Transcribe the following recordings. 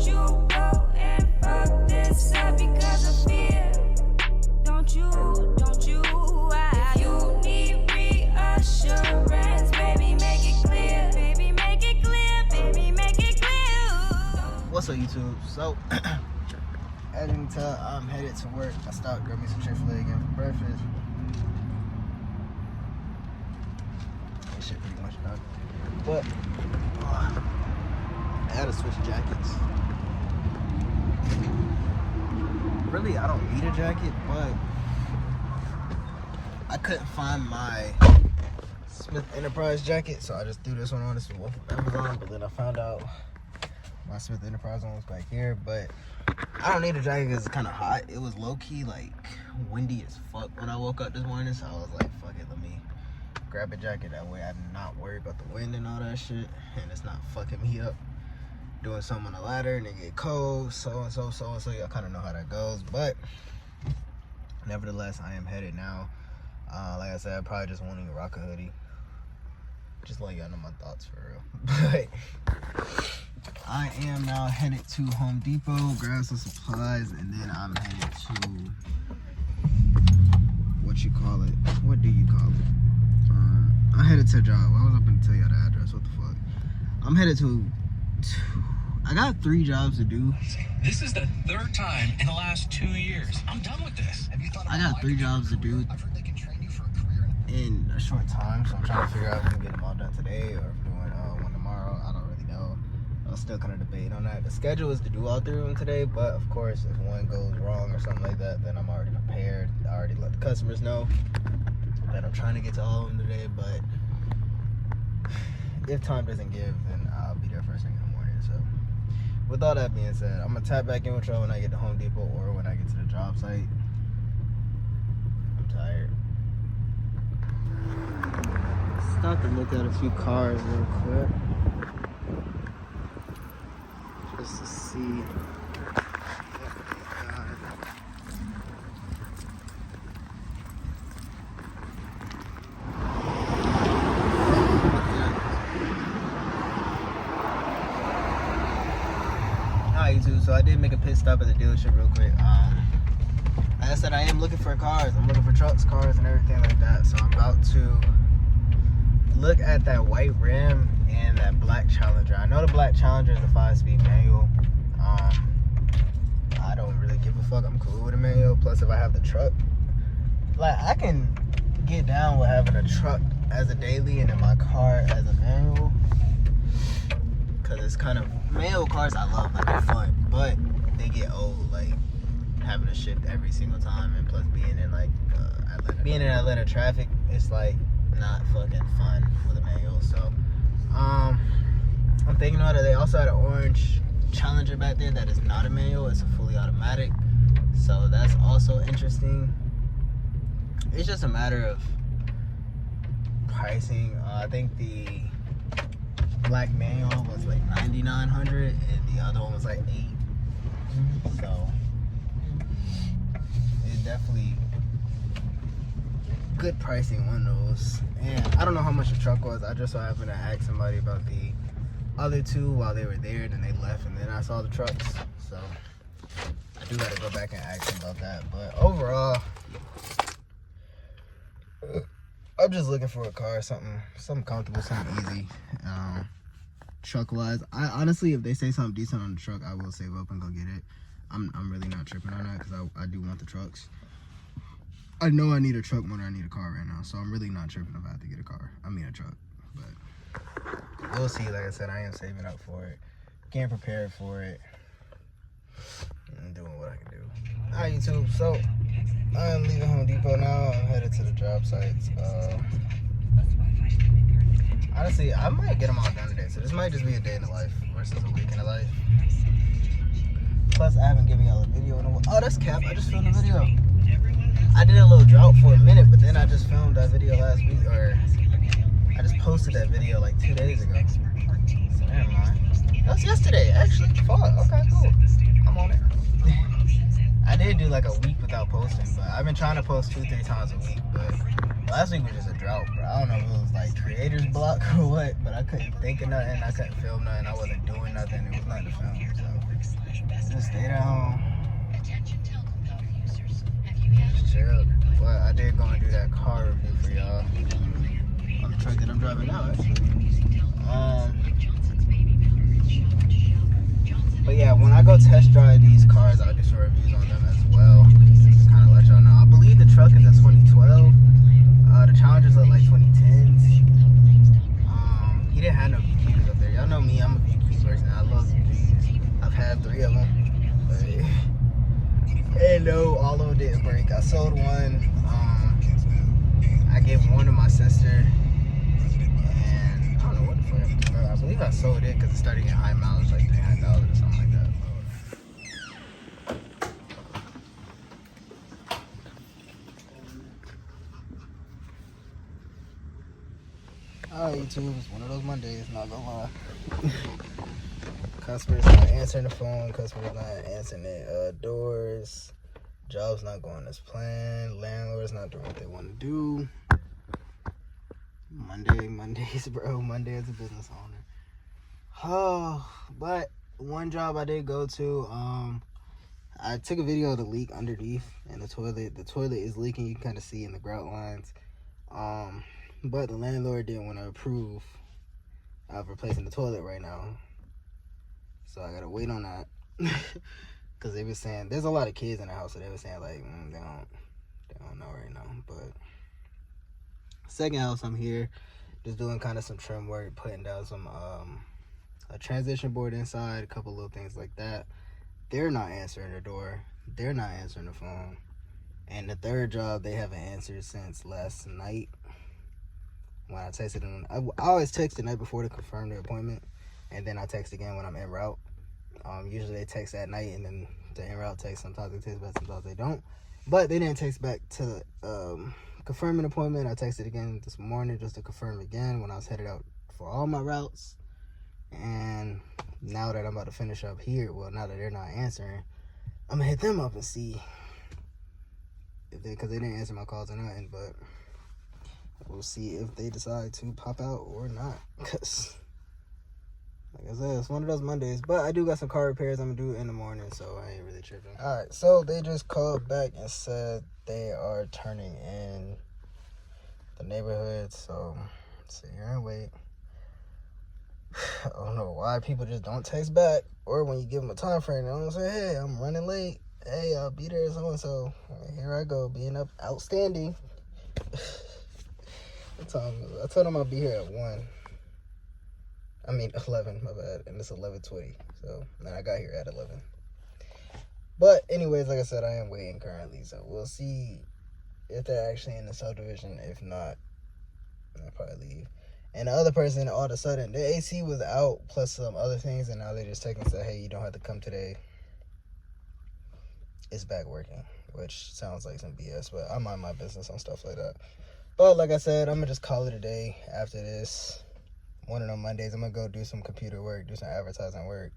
Don't you go and fuck this up because of fear. Don't you, if you need reassurance, baby, make it clear. Baby, make it clear. Baby, make it clear. What's up, YouTube? So, heading to, I'm headed to work. I stopped, grabbed me some Chick-fil-A again for breakfast. That shit pretty much done. But, I had to switch jackets. Really, I don't need a jacket, but I couldn't find my Smith Enterprise jacket, so I just threw this one on. This one from Amazon, but then I found out my Smith Enterprise one was back here. But I don't need a jacket because it's kind of hot. It was low-key, like, windy as fuck when I woke up this morning, so I was like, fuck it, let me grab a jacket. That way I'm not worried about the wind and all that shit, and it's not fucking me up doing something on the ladder and it get cold, so y'all kind of know how that goes. But nevertheless, I am headed now. Like I said, I probably just wanting to rock a hoodie, just let y'all know my thoughts for real. But I am now headed to Home Depot, grab some supplies, and then I'm headed to, what do you call it? I'm headed to a job. I was up to tell y'all the address. What the fuck? I'm headed to I got 3 jobs to do. This is the 3rd time in the last 2 years. I'm done with this. I got 3 jobs to do in a short time, so I'm trying to figure out if I'm gonna get them all done today or if I'm doing one tomorrow. I don't really know. I'm still kind of debating on that. The schedule is to do all 3 of them today, but of course, if one goes wrong or something like that, then I'm already prepared. I already let the customers know that I'm trying to get to all of them today, but if time doesn't give, then I'll be there first thing in the morning. So with all that being said, I'm gonna tap back in with y'all when I get to Home Depot or when I get to the job site. I'm tired. Stop to look at a few cars real quick, just to see what they got. So I did make a pit stop at the dealership real quick. Like I said, I am looking for cars. I'm looking for trucks, cars, and everything like that. So I'm about to look at that white Ram and that black Challenger. I know the black Challenger is a 5-speed manual. I don't really give a fuck. I'm cool with a manual. Plus, if I have the truck, like, I can get down with having a truck as a daily and then my car as a manual. Cause it's kind of, manual cars I love, like, they're fun, but they get old, like having to shift every single time, and plus being in like Atlanta traffic, it's like not fucking fun with a manual. So I'm thinking about it. They also had an orange Challenger back there that is not a manual, it's a fully automatic, so that's also interesting. It's just a matter of pricing. I think the black manual was like $9,900 and the other one was like $8,000. So it's definitely good pricing on those. And I don't know how much the truck was. I just so happened to ask somebody about the other 2 while they were there, and then they left, and then I saw the trucks. So I do gotta go back and ask them about that. But overall, I'm just looking for a car, something comfortable, something easy. Truck wise, I honestly, if they say something decent on the truck, I will save up and go get it. I'm really not tripping on that because I do want the trucks. I know I need a truck more than I need a car right now, so I'm really not tripping if I have to get a car. I mean a truck, but we'll see. Like I said, I am saving up for it, getting prepared for it, and doing what I can do. All right, YouTube. So I'm leaving Home Depot now. I'm headed to the job sites. Honestly, I might get them all done today, so this might just be a day in the life versus a week in the life. Plus, I haven't given y'all a video in a while. Oh, that's Cap. I just filmed a video. I did a little drought for a minute, but then I just filmed that video last week, or I just posted that video like 2 days ago. So never mind. That was yesterday, actually. Fuck. Okay, cool. I'm on it. I did do like a week without posting, but I've been trying to post 2-3 times a week, but last week was just a drought, bro. I don't know if it was like creator's block or what, but I couldn't think of nothing. I couldn't film nothing. I wasn't doing nothing. It was nothing to film. So just stayed at home. Just chilled. But I did go and do that car review for y'all on the truck that I'm driving now, actually. But yeah, when I go test drive these cars, I'll do some reviews on them as well. Just to kind of let y'all know. I believe the truck is a 2012. The Challengers look like 2010s. He didn't have no VQs up there. Y'all know me, I'm a VQ person. I love VQs. I've had 3 of them. And no, all of them didn't break. I sold one. I gave one to my sister. And I don't know what the fuck. I believe I sold it because it started getting high mileage, like $300 or something like that. Alright, YouTube, it's one of those Mondays, not gonna lie. Customers not answering the phone, customers not answering their doors, job's not going as planned, landlord's not doing what they want to do. Mondays, bro. Monday as a business owner. Oh, but one job I did go to, I took a video of the leak underneath in the toilet. The toilet is leaking, you can kind of see in the grout lines. But the landlord didn't want to approve of replacing the toilet right now. So I gotta wait on that. Because they were saying, there's a lot of kids in the house, so they were saying like, they don't know right now. But second house, I'm here, just doing kind of some trim work, putting down some, a transition board inside, a couple little things like that. They're not answering the door. They're not answering the phone. And the third job, they haven't answered since last night. When I texted them, I always text the night before to confirm the appointment, and then I text again when I'm en route. Usually they text at night, and then the en route text, sometimes they text back, sometimes they don't. But they didn't text back to confirm an appointment. I texted again this morning just to confirm again when I was headed out for all my routes. And now that I'm about to finish up here, well, now that they're not answering, I'm gonna hit them up and see if because they didn't answer my calls or nothing, but we'll see if they decide to pop out or not. Because, like I said, it's one of those Mondays. But I do got some car repairs I'm going to do in the morning, so I ain't really tripping. Alright, so they just called back and said they are turning in the neighborhood. So, sit here and wait. I don't know why people just don't text back. Or when you give them a time frame, they don't say, hey, I'm running late. Hey, I'll be there so-and-so. Here I go, being outstanding. I told him I'll be here at 11, my bad, and it's 11:20, so then I got here at 11. But anyways, like I said, I am waiting currently, so we'll see if they're actually in the subdivision. If not, I'll probably leave. And the other person, all of a sudden, the AC was out, plus some other things, and now they just take and say, hey, you don't have to come today. It's back working, which sounds like some BS, but I mind my business on stuff like that. But like I said, I'm going to just call it a day after this. One of them Mondays, I'm going to go do some computer work, do some advertising work,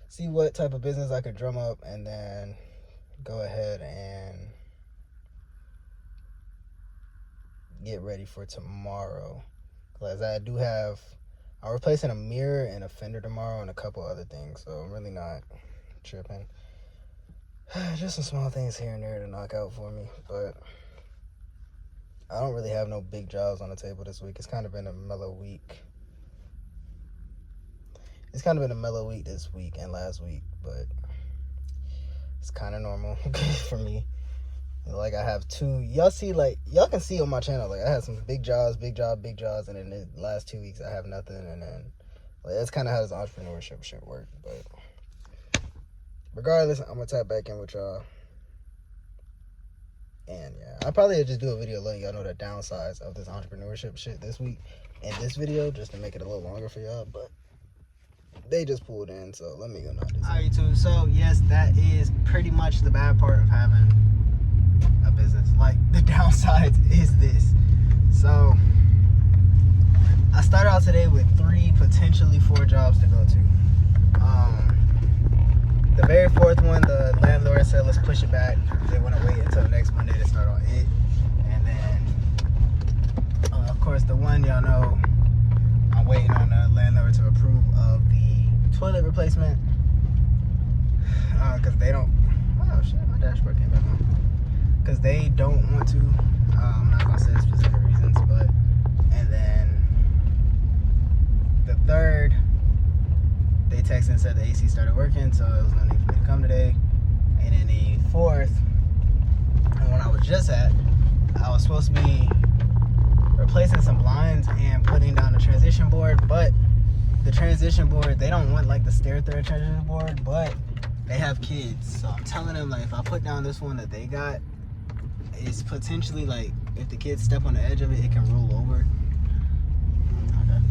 see what type of business I could drum up, and then go ahead and get ready for tomorrow. Because I'm replacing a mirror and a fender tomorrow and a couple other things, so I'm really not tripping. Just some small things here and there to knock out for me, but I don't really have no big jobs on the table this week. It's kind of been a mellow week. It's kind of been a mellow week this week and last week, but it's kind of normal for me. Like, I have two, y'all can see on my channel, like, I had some big jobs, and then the last 2 weeks I have nothing, and then, like, that's kind of how this entrepreneurship shit works, but regardless, I'm going to tap back in with y'all. And yeah, I'll probably just do a video letting y'all know the downsides of this entrepreneurship shit this week in this video, just to make it a little longer for y'all. But they just pulled in, so let me go knock this out. Alright, YouTube, so yes, that is pretty much the bad part of having a business. Like, the downsides is this. So I started out today with 3, potentially 4 jobs to go to. The very fourth one, the landlord said, let's push it back. They want to wait until next Monday to start on it. And then course, the one y'all know, I'm waiting on the landlord to approve of the toilet replacement. Because they don't. Oh shit, my dashboard came back on. Because they don't want to. I'm not gonna say specific reasons, but. And then the third, they texted and said the AC started working, so it was no need for me to come today. And then the fourth, and when I was just at, I was supposed to be replacing some blinds and putting down the transition board, but the transition board, they don't want like the stair thread transition board, but they have kids, so I'm telling them, like, if I put down this one that they got, it's potentially like if the kids step on the edge of it, it can roll over. Okay.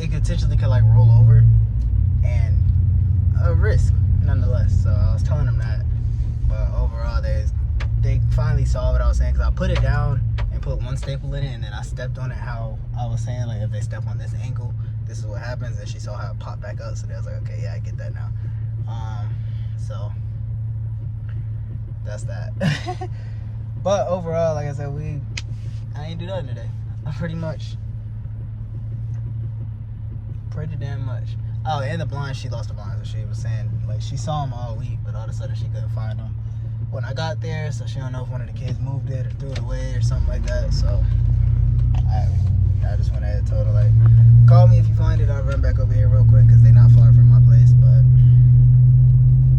It potentially could like roll over, and a risk nonetheless. So I was telling them that, but overall they finally saw what I was saying, because I put it down and put one staple in it, and then I stepped on it how I was saying, like if they step on this angle, this is what happens. And she saw how it popped back up, so they was like, okay, yeah, I get that now. So that's that. But overall, like I said, I ain't do nothing today. Pretty damn much. Oh, and the blinds, she lost the blinds. So she was saying, like, she saw them all week, but all of a sudden she couldn't find them when I got there, so she don't know if one of the kids moved it or threw it away or something like that. So I just went ahead and told her, like, call me if you find it. I'll run back over here real quick, because they're not far from my place. But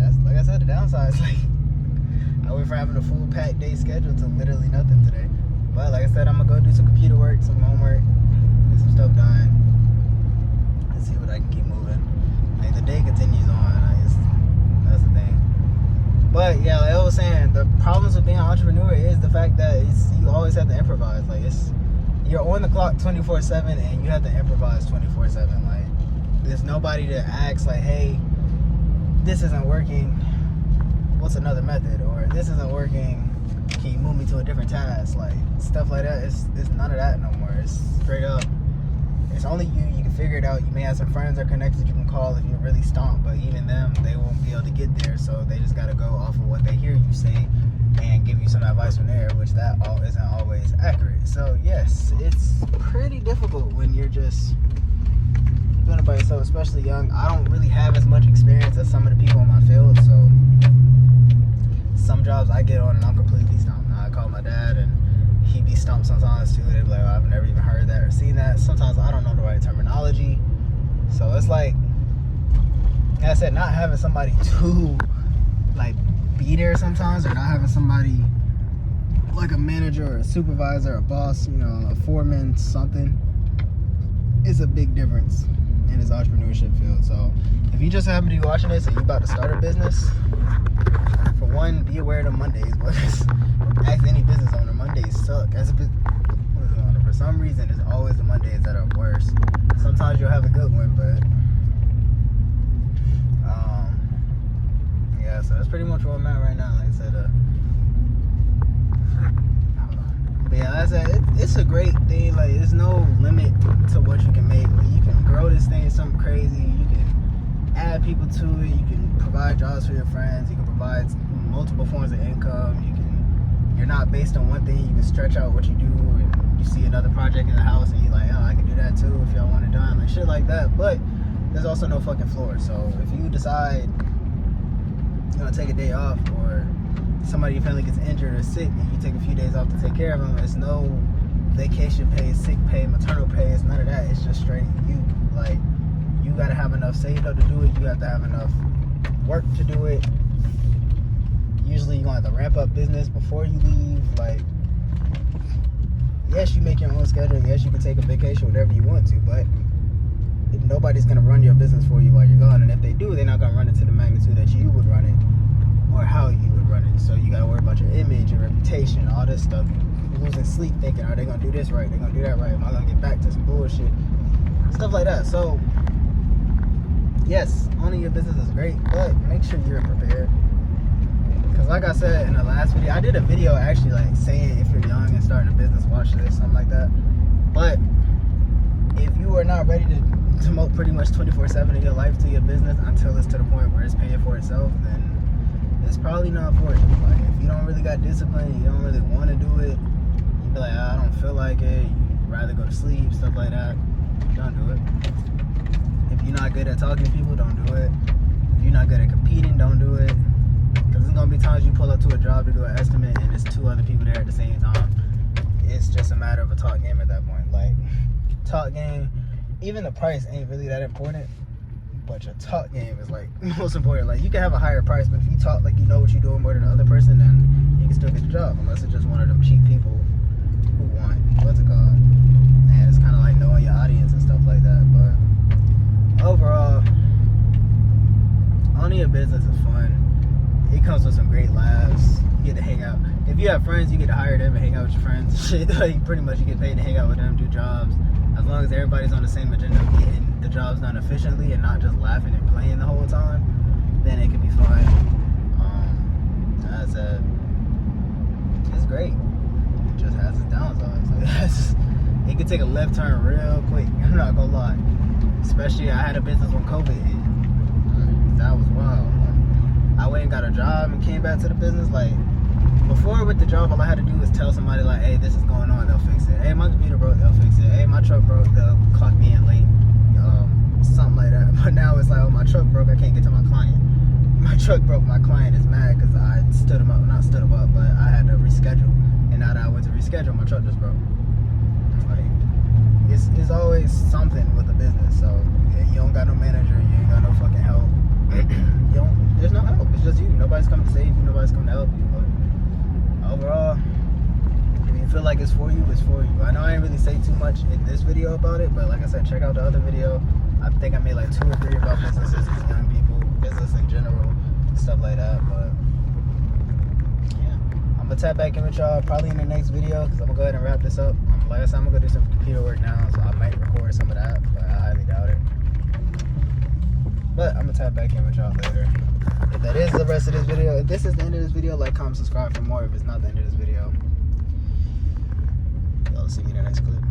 that's, like I said, the downside is, like, I went from having a full packed day schedule to literally nothing today. But like I said, I'm gonna go do some computer work, some homework, get some stuff done, and see what I can keep moving. Like, the day continues on. That's the thing. But yeah, like I was saying, the problems with being an entrepreneur is the fact that you always have to improvise. Like, you're on the clock 24/7, and you have to improvise 24/7. Like, there's nobody to ask, like, hey, this isn't working, what's another method? Or this isn't working, can you move me to a different task? Like, stuff like that. It's none of that no more. It's straight up, it's only you can figure it out. You may have some friends that are connected you can call if you're really stumped, but even them, they won't be able to get there, so they just got to go off of what they hear you say and give you some advice from there, which that all isn't always accurate. So yes, it's pretty difficult when you're just doing it by yourself, especially young. I don't really have as much experience as some of the people in my field, so some jobs I get on and I'm completely stumped. Now, I call my dad and he be stumped sometimes too. They'd be like, oh, I've never even heard that or seen that. Sometimes I don't know the right terminology. So it's like I said, not having somebody to like be there sometimes, or not having somebody like a manager or a supervisor or a boss, you know, a foreman, something, is a big difference in this entrepreneurship field. So if you just happen to be watching this and you're about to start a business, for one, be aware of the Mondays, because ask any business owner, Mondays suck. As a business owner, for some reason, it's always the Mondays that are worse. Sometimes you'll have a good one, but yeah, so that's pretty much where I'm at right now. Like I said, but yeah, like I said, it's a great thing. Like, there's no limit to what you can make. Like, you can grow this thing something crazy. You can add people to it. You can provide jobs for your friends. You can provide multiple forms of income. You're not based on one thing. You can stretch out what you do, and you see another project in the house and you're like, oh, I can do that too if y'all want it done, like shit like that. But there's also no fucking floor. So if you decide you're gonna take a day off, or somebody in your family gets injured or sick and you take a few days off to take care of them, there's no vacation pay, sick pay, maternal pay. It's none of that. It's just straight you. Like, you gotta have enough saved up to do it. You have to have enough work to do it. Usually you're gonna have to ramp up business before you leave. Like, yes, you make your own schedule. Yes, you can take a vacation, whatever you want to, but nobody's gonna run your business for you while you're gone. And if they do, they're not gonna run it to the magnitude that you would run it, or how you would run it. So you gotta worry about your image, your reputation, all this stuff. You're losing sleep thinking, are they gonna do this right? They're gonna do that right? Am I gonna get back to some bullshit? Stuff like that. So yes, owning your business is great, but make sure you're prepared. Because like I said in the last video, I did a video actually like saying, if you're young and starting a business, watch this, something like that. But if you are not ready to devote pretty much 24/7 of your life to your business until it's to the point where it's paying for itself, then it's probably not for you. Like, if you don't really got discipline, you don't really want to do it, you be like, I don't feel like it, you'd rather go to sleep, stuff like that, don't do it. If you're not good at talking to people, don't do it. If you're not good at competing, don't do it. Because there's going to be times you pull up to a job to do an estimate and there's 2 other people there at the same time. It's just a matter of a talk game at that point. Like, talk game, even the price ain't really that important, but your talk game is like most important. Like, you can have a higher price, but if you talk like you know what you're doing more than the other person, then you can still get the job, unless it's just one of them cheap people who want, what's it called? And it's kind of like knowing your audience and stuff like that. But overall, owning a business is fun. It comes with some great laughs. You get to hang out. If you have friends, you get to hire them and hang out with your friends. Shit, like, pretty much you get paid to hang out with them, do jobs. As long as everybody's on the same agenda of getting the jobs done efficiently and not just laughing and playing the whole time, then it could be fun. As I said, it's great. It just has its downsides. Like, it could take a left turn real quick. I'm not gonna lie. Especially I had a business when COVID hit. That was wild. I went and got a job and came back to the business. Like, before with the job, all I had to do was tell somebody like, hey, this is going on, they'll fix it. Hey, my computer broke, they'll fix it. Hey, my truck broke, they'll clock me in late. Something like that. But now it's like, oh, my truck broke, I can't get to my client. My truck broke, my client is mad because I stood him up, not stood him up, but I had to reschedule. And now that I went to reschedule, my truck just broke. Like, it's always something with a business. So yeah, you don't got no manager, you ain't got no fucking help. There's no help. It's just you. Nobody's coming to save you. Nobody's coming to help you. But overall, if you feel like it's for you, it's for you. I know I didn't really say too much in this video about it, but like I said, check out the other video. I think I made like 2 or 3 about businesses with young people, business in general, stuff like that. But yeah, I'm gonna tap back in with y'all probably in the next video because I'm gonna go ahead and wrap this up. Like I said, I'm gonna go do some computer work now, so I might record some of that, but I highly doubt it. But I'm gonna tap back in with y'all later. If that is the rest of this video, if this is the end of this video, like, comment, subscribe for more. If it's not the end of this video, y'all see me in the next clip.